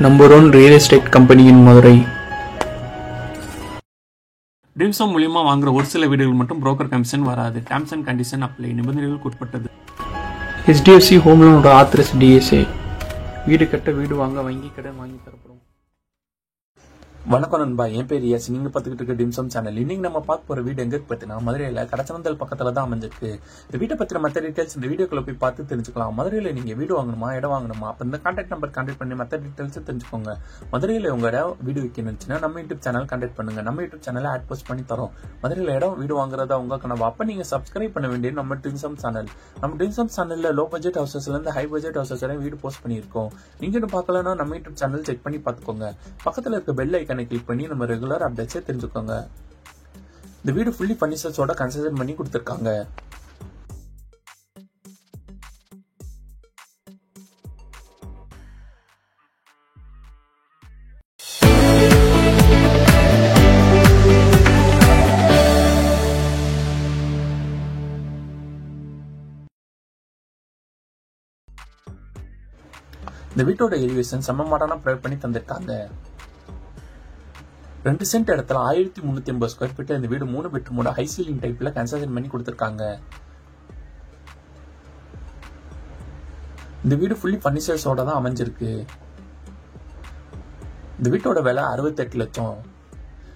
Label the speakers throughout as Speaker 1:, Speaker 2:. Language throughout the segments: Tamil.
Speaker 1: Number 1 real estate company in Madurai.
Speaker 2: Dreams home மூலியமாக வாங்குற ஒரு சில வீடுகள் மட்டும் புரோக்கர் கமிஷன் வராது. Terms and condition apply. நிபந்தனைகளுக்கு உட்பட்டது.
Speaker 1: HDFC ஹோம் லோனோட ஆத்தரைஸ் DSA. வீடு கட்ட, வீடு வாங்க வங்கி கடன் வாங்கி தரப்படும்.
Speaker 2: வணக்கம் நண்பா, என் பேர் எஸ். நீங்க பார்த்துக்கிட்டு இருக்க ட்ரீம்ஸ் ஹோம் சேனல். இன்னைக்கு நம்ம பார்க்க போற வீடு எங்க பார்த்தீங்கன்னா மதுரையில கடச்சனந்தல் பக்கத்துல தான் அமைஞ்சிருக்கு. இந்த வீட்டை பத்தின மற்ற டீடைல்ஸ் இந்த வீடியோக்குள்ள போய் பார்த்து தெரிஞ்சுக்கலாம். மதுரையில நீங்க வீடு வாங்கணுமா, இடம் வாங்கணுமா, அப்ப இந்த கான்டாக்ட் நம்பர் கான்டாக்ட் பண்ணி மற்ற டீடைல்ஸ் தெரிஞ்சுக்கோங்க. மதுரையில உங்க இடம் வீடு விற்கணும்னா நம்ம யூடியூப் சேனல் கான்டாக்ட் பண்ணுங்க. நம்ம யூடியூப் சேனல் ஆட் போஸ்ட் பண்ணி தரோம். மதுரையில இடம் வீடு வாங்குறதா உங்க கனவு. அப்ப நீங்க சப்ஸ்கிரைப் பண்ண வேண்டிய நம்ம ட்ரீம்ஸ் ஹோம் சேனல். நம்ம ட்ரீம்ஸ் ஹோம் சேனல்ல லோ பட்ஜெட் ஹவுசஸ்ல இருந்து ஹை பட்ஜெட் ஹவுசஸ் வரை வீடு போஸ்ட் பண்ணியிருக்கோம். நீங்க இன்னும் பார்க்கலன்னா நம்ம யூடியூப் சேனல் செக் பண்ணி பார்த்துக்கோங்க. பக்கத்துல இருக்க பெல் ஐக்கானை கிளிக் பண்ணி நம்ம ரெகுலர் அப்டேட்ஸை தெரிஞ்சுக்கோங்க. இந்த வீடு ஃபுல்லி ஃபர்னிச்சர்ஸோட கன்ஸ்ட்ரக்ஷன் பண்ணி கொடுத்திருக்காங்க. இந்த வீட்டோட எலிவேஷன் செம்ம மாடர்னா ப்ரொவைட் பண்ணி தந்திருக்காங்க. 2 சென்ட் இடத்துல 1350 ஸ்கொயர் ஃபீட் இந்த வீடு 3 பெட்ரூமோட ஹை சீலிங் டைப்ல கன்ஸ்ட்ரக்ஷன் பண்ணி கொடுத்திருக்காங்க. இந்த வீடு ஃபுல்லி ஃபர்னிச்சர்ஸோட தான் அமைஞ்சிருக்கு. இந்த வீட்டோட விலை 68 லட்சம்.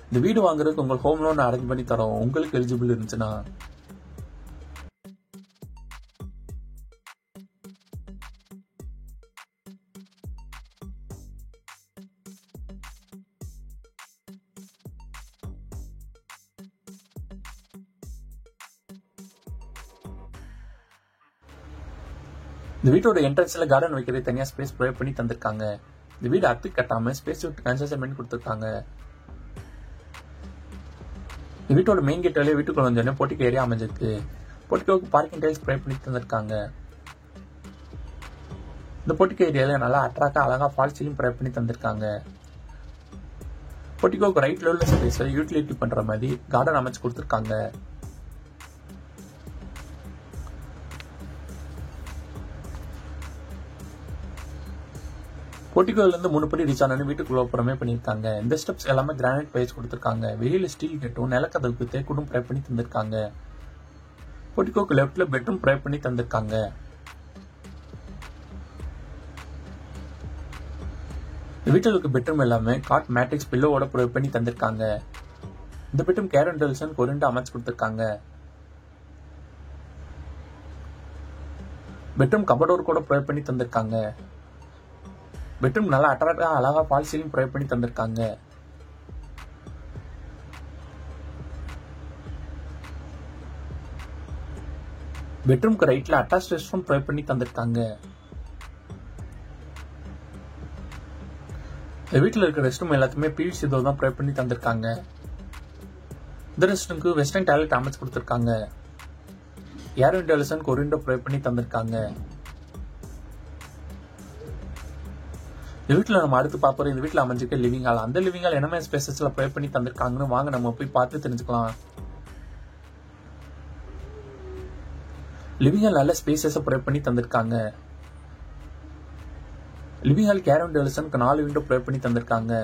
Speaker 2: இந்த வீடு வாங்குறதுக்கு உங்களுக்கு ஹோம் லோன் அரேஞ்ச் பண்ணி தரோம். உங்களுக்கு எலிஜிபிள் இருந்துச்சுன்னா. இந்த வீட்டோட என்ட்ரன்ஸ்ல கார்டன் வைக்கிறது தனியா ஸ்பேஸ் ப்ரொவைட் பண்ணி தந்திருக்காங்க. இந்த வீடு அத்து கட்டாம ஸ்பேஸ் விட்டு கன்ஸ்ட்ரக்ஷன் பண்ணி கொடுத்திருக்காங்க. இந்த வீட்டோட மெயின் கேட் வழியா வீட்டுக்குள்ள வந்தோடனே போர்ட்டிகோ ஏரியா அமைஞ்சிருக்கு. போர்ட்டிகோக்கு பார்க்கிங் டைல்ஸ் ப்ரொவைட் பண்ணி தந்திருக்காங்க. இந்த போர்ட்டிகோ ஏரியால நல்லா அட்ராக்டா அழகா ஃபால் சீலிங் ப்ரொவைட் பண்ணி தந்திருக்காங்க. போர்ட்டிகோக்கு ரைட்ல உள்ள ஸ்பேஸ் யூட்டிலிட்டி பண்ற மாதிரி கார்டன் அமைச்சு கொடுத்திருக்காங்க. போர்ட்டிகோல இருந்து 3 படி ரீச் ஆனு வீட்டுக்குள்ள அப்புறமே பண்ணிருக்காங்க. இந்த ஸ்டெப்ஸ் எல்லாமே கிரானைட் பேஸ் கொடுத்திருக்காங்க. வெளியில ஸ்டீல் கேட்டும் நிலக்கதவுக்கு தேக்கூடும் ப்ரொவைட் பண்ணி தந்திருக்காங்க. போர்ட்டிகோக்கு லெஃப்ட்ல பெட்ரூம் ப்ரொவைட் பண்ணி தந்திருக்காங்க. இந்த வீட்டில் இருக்க பெட்ரூம் எல்லாமே காட் மேட்ரிக்ஸ் பில்லோவோட ப்ரொவைட் பண்ணி தந்திருக்காங்க. இந்த பெட்ரூம் கேரன் டெல்சன் கொரிண்டா அமைச்சு கொடுத்திருக்காங்க. பெட்ரூம் கபடோர் கூட ப்ரொவைட் பண்ணி தந்திருக்காங்க. பெட்ரூம் நல்லா அட்ராக்டா அழகா ஃபால் சீலிங் ப்ரொவைட் பண்ணி தந்திருக்காங்க. பெட்ரூம்க்கு ரைட்ல அட்டாச் ரெஸ்ட் ரூம் ப்ரொவைட் பண்ணி தந்திருக்காங்க. இந்த வீட்டில் இருக்க ரெஸ்ட் ரூம் எல்லாத்துமே PVC டோர் தான் ப்ரொவைட் பண்ணி தந்திருக்காங்க. இந்த ரெஸ்ட் ரூமுக்கு வெஸ்டர்ன் டாய்லெட் அமைச்சு கொடுத்திருக்காங்க. ஏர் வென்டிலேஷன் கொரிண்டோ ப்ரொவைட் பண்ணி தந்திருக்காங்க. இந்த வீட்டில் நம்ம அடுத்து பார்ப்போம். இந்த வீட்டில் அமைஞ்சிருக்க லிவிங் ஹால். அந்த லிவிங் ஹால் என்ன ஸ்பேசஸ்ல ப்ரொவைட் பண்ணி தந்திருக்காங்கன்னு வாங்க நம்ம போய் பார்த்து தெரிஞ்சுக்கலாம். லிவிங் ஹால் நல்ல ஸ்பேசஸ் ப்ரொவைட் பண்ணி தந்திருக்காங்க. லிவிங் ஹால் கேரன் டெலிசனுக்கு 4 விண்டோ ப்ரொவைட் பண்ணி தந்திருக்காங்க.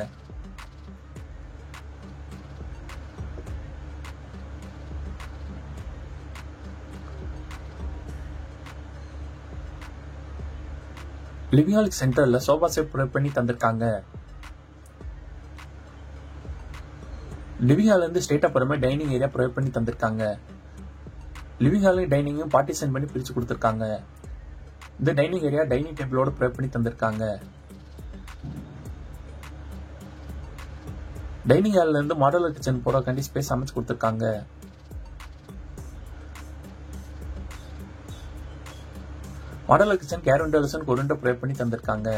Speaker 2: லிவிங் ஹாலுக்கு சென்டர்ல சோஃபா செட் ப்ரொவைட் பண்ணி தந்திருக்காங்க. லிவிங் ஹால்ல இருந்து ஸ்ட்ரெயிட்டா போறமே டைனிங் ஏரியா ப்ரொவைட் பண்ணி தந்திருக்காங்க. லிவிங் ஹாலையும் டைனிங்கும் பார்ட்டிஷன் பண்ணி பிரிச்சு கொடுத்திருக்காங்க. இந்த டைனிங் ஏரியா டைனிங் டேபிளோட ப்ரொவைட் பண்ணி தந்திருக்காங்க. டைனிங் ஹால்ல இருந்து மாடலர் கிச்சன் போறதுக்காண்டி ஸ்பேஸ் அமைச்சு கொடுத்திருக்காங்க. மாடலர் கிச்சன் கேரன் டெலிசன் கொரிண்டோ ப்ரொவைட் பண்ணி தந்திருக்காங்க.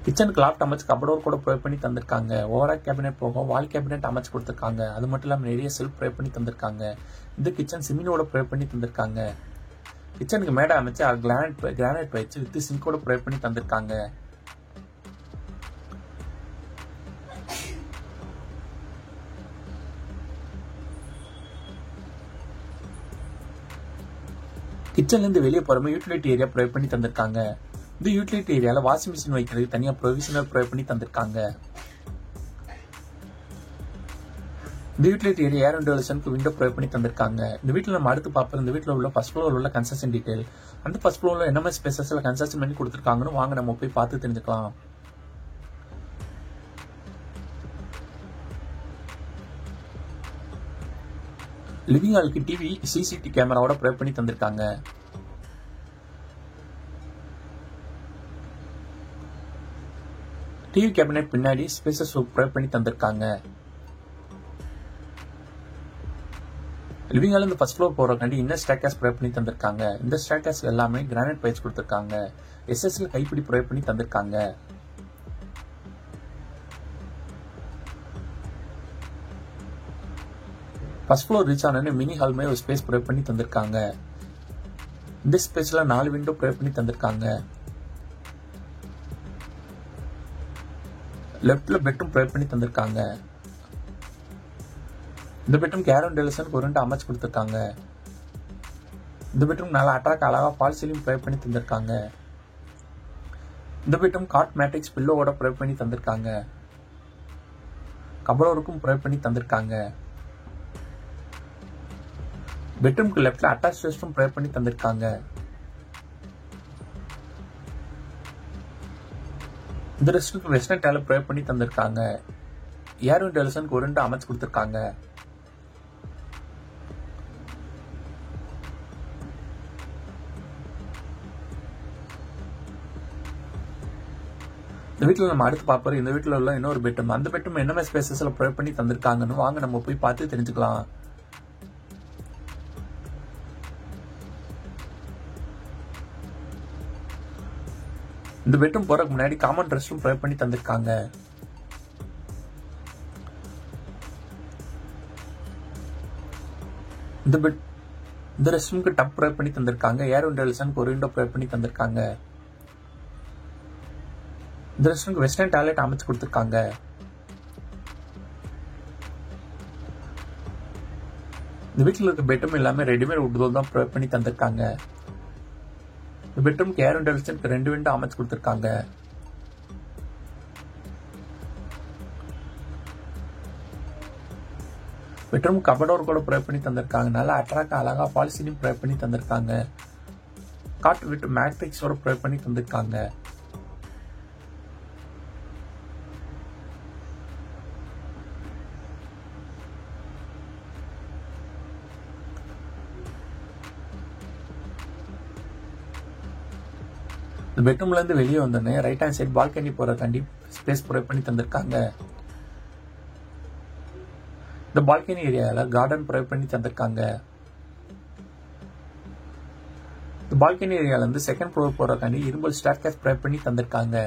Speaker 2: கிச்சனுக்கு லாஃப்ட் அமைச்சு கபடோர் கூட ப்ரொவைட் பண்ணி தந்திருக்காங்க. ஓவரா கேபினெட் போக வால் கேபினெட் அமைச்சு கொடுத்திருக்காங்க. அது மட்டும் இல்லாம நிறைய செல்ஃப் ப்ரொவைட் பண்ணி தந்திருக்காங்க. இந்த கிச்சன் சிமினோட ப்ரொவைட் பண்ணி தந்திருக்காங்க. கிச்சனுக்கு மேடை அமைச்சு கிரானைட் வச்சு வித் சிங்கோட ப்ரொவைட் பண்ணி தந்திருக்காங்க. கிச்சன்ல இருந்து வெளியே போறமே யூட்டிலிட்டி ஏரியா ப்ரொவைட் பண்ணி தந்திருக்காங்க. இந்த யூட்டிலிட்டி ஏரியால வாஷிங் மிஷின் வைக்கிறதுக்கு தனியா ப்ரொவிஷனல் ப்ரொவைட் பண்ணி தந்திருக்காங்க. இந்த யூட்டிலிட்டி ஏரியா ஏர் வென்டிலேஷனுக்கு விண்டோ ப்ரொவைட் பண்ணி தந்திருக்காங்க. இந்த வீட்டில் நம்ம அடுத்து பார்ப்போம். இந்த வீட்டில் உள்ள ஃபர்ஸ்ட் ஃப்ளோர் உள்ள கன்ஸ்ட்ரக்ஷன் டீடைல். அந்த ஃபர்ஸ்ட் ஃப்ளோர்ல என்ன மாதிரி ஸ்பேசஸ்ல கன்ஸ்ட்ரக்ஷன் பண்ணி கொடுத்துருக்காங்கன்னு வாங்க நம்ம போய் பார்த்து தெரிஞ்சுக்கலாம். லிவிங் ஹாலுக்கு டிவி சிசிடிவி கேமராவோட ப்ரொவைட் பண்ணி தந்திருக்காங்க. டிவி கேபினெட் பின்னாடி ஸ்பேசஸ் ப்ரொவைட் பண்ணி தந்திருக்காங்க. லிவிங் ஹால் இந்த ஃபர்ஸ்ட் ஃப்ளோர் போறதுக்காண்டி இன்னர் ஸ்டேர்கேஸ் ப்ரொவைட் பண்ணி தந்திருக்காங்க. இந்த ஸ்டேர்கேஸ் எல்லாமே கிரானைட் பைப்ஸ் கொடுத்திருக்காங்க. எஸ்எஸ்எல் கைப்பிடி ப்ரொவைட் பண்ணி தந்திருக்காங்க. ஃபர்ஸ்ட் ஃப்ளோர் ரீச் ஆனே மினி ஹால் மாதிரி ஒரு ஸ்பேஸ் ப்ரொவைட் பண்ணி தந்திருக்காங்க. இந்த ஸ்பேஸ்ல 4 விண்டோ ப்ரொவைட் பண்ணி தந்திருக்காங்க. லெஃப்ட்ல பெட்ரூம் ப்ரொவைட் பண்ணி தந்திருக்காங்க. இந்த பெட்ரூம் ஏர் வென்டிலேஷனுக்கு ஒரு அமைச்சு கொடுத்திருக்காங்க. இந்த பெட்ரூம் நல்லா அழகா ஃபால் சீலிங் ப்ரொவைட் பண்ணி தந்திருக்காங்க. இந்த பெட்ரூம் காட் மேட்ரிக்ஸ் பில்லோவோட ப்ரொவைட் பண்ணி தந்திருக்காங்க. கபோர்டுக்கும் ப்ரொவைட் பண்ணி தந்திருக்காங்க. பெட்ரூம்க்கு லெஃப்ட்ல அட்டாச் ரெஸ்ட் ரூம் ப்ரொவைட் பண்ணி தந்திருக்காங்க. இந்த rest room western toilet provide பண்ணி தந்திருக்காங்க. ஏர் வென்டிலேஷனுக்கு ஒரு அமைச்சு கொடுத்திருக்காங்க. இந்த வீட்டில் நம்ம அடுத்து பார்ப்போம். இந்த வீட்டில் உள்ள இன்னொரு பெட்ரூம். அந்த பெட்ரூம் என்ன மாதிரி ஸ்பேசஸ்ல ப்ரொவைட் பண்ணி தந்திருக்காங்கன்னு வாங்க நம்ம போய் பார்த்து தெரிஞ்சுக்கலாம். இந்த பெட்ரூம் போறதுக்கு முன்னாடி காமன் ரெஸ்ட் ரூம் ப்ரொவைட் பண்ணி தந்திருக்காங்க. இந்த ரெஸ்ட் ரூமுக்கு டப் ப்ரொவைட் பண்ணி தந்திருக்காங்க. ஏர் வென்டிலேஷனுக்கு ஒரு விண்டோ ப்ரொவைட் பண்ணி தந்திருக்காங்க. இந்த ரெஸ்ட் ரூமுக்கு வெஸ்டர்ன் டாய்லெட் அமைச்சு கொடுத்திருக்காங்க. இந்த வீட்டில் இருக்க பெட்ரூம் எல்லாமே ரெடிமேட் வுட் தான் ப்ரொவைட் பண்ணி தந்திருக்காங்க. இந்த பெட்ரூமுக்கு ஏர் வென்டிலேஷனுக்கு 2 விண்டோ அமைச்சு கொடுத்திருக்காங்க. பெட்ரூம் கபோர்டோர் கூட ப்ரொவைட் பண்ணி தந்திருக்காங்க. நல்லா அழகா ஃபால் சீலிங் ப்ரொவைட் பண்ணி தந்திருக்காங்க. காட் வித் மேட்ரிக்ஸோட ப்ரொவைட் பண்ணி தந்திருக்காங்க. இந்த பெட்ரூம்ல இருந்து வெளியே வந்தோடனே ரைட் ஹேண்ட் சைடு பால்கனி போறதுக்காண்டி ஸ்பேஸ் ப்ரொவைட் பண்ணி தந்திருக்காங்க. இந்த பால்கனி ஏரியால கார்டன் ப்ரொவைட் பண்ணி தந்திருக்காங்க. இந்த பால்கனி ஏரியால இருந்து செகண்ட் ஃப்ளோர் போறதுக்காண்டி இரும்பல் ஸ்டேர்கேஸ் ப்ரொவைட் பண்ணி தந்திருக்காங்க.